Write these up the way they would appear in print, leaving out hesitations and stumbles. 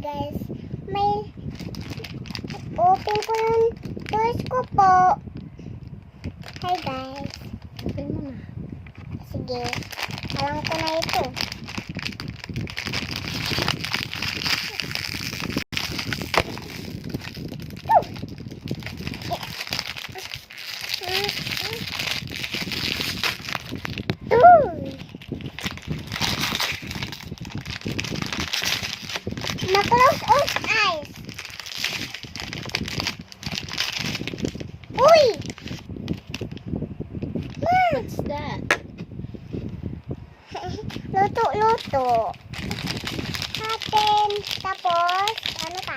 guys. May open ko yung toys ko po. Hi guys. Open mo na. Sige. Alam ko na ito. Na-close all eyes. Uy! Ma! What's that? Luto-luto. Atin. Tapos, ano pa?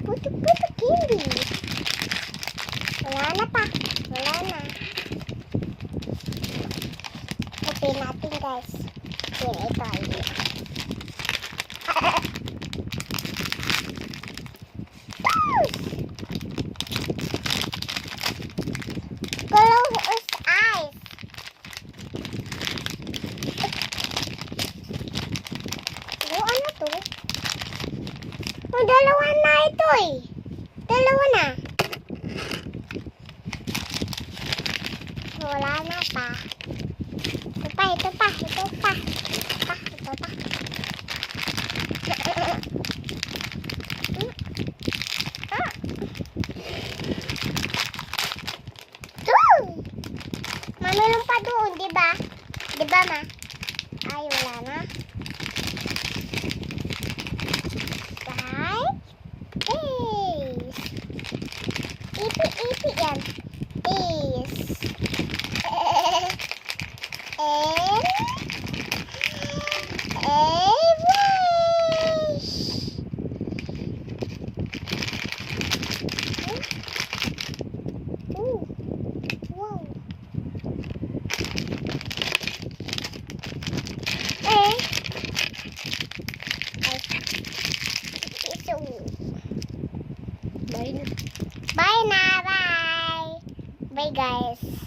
Puto-puto candy. Wala na pa. Wala na. Open natin guys. Yun, ito. Close eyes. Ano to? Dalawa na ito eh. Dalawa na. Wala na pa. Ito pa. Ito pa. Meron pa doon, di ba? Di ba, ma? Ay, wala na. Right? Ace. Ipi yan. Ace. Bye na. Bye na, bye. Bye guys.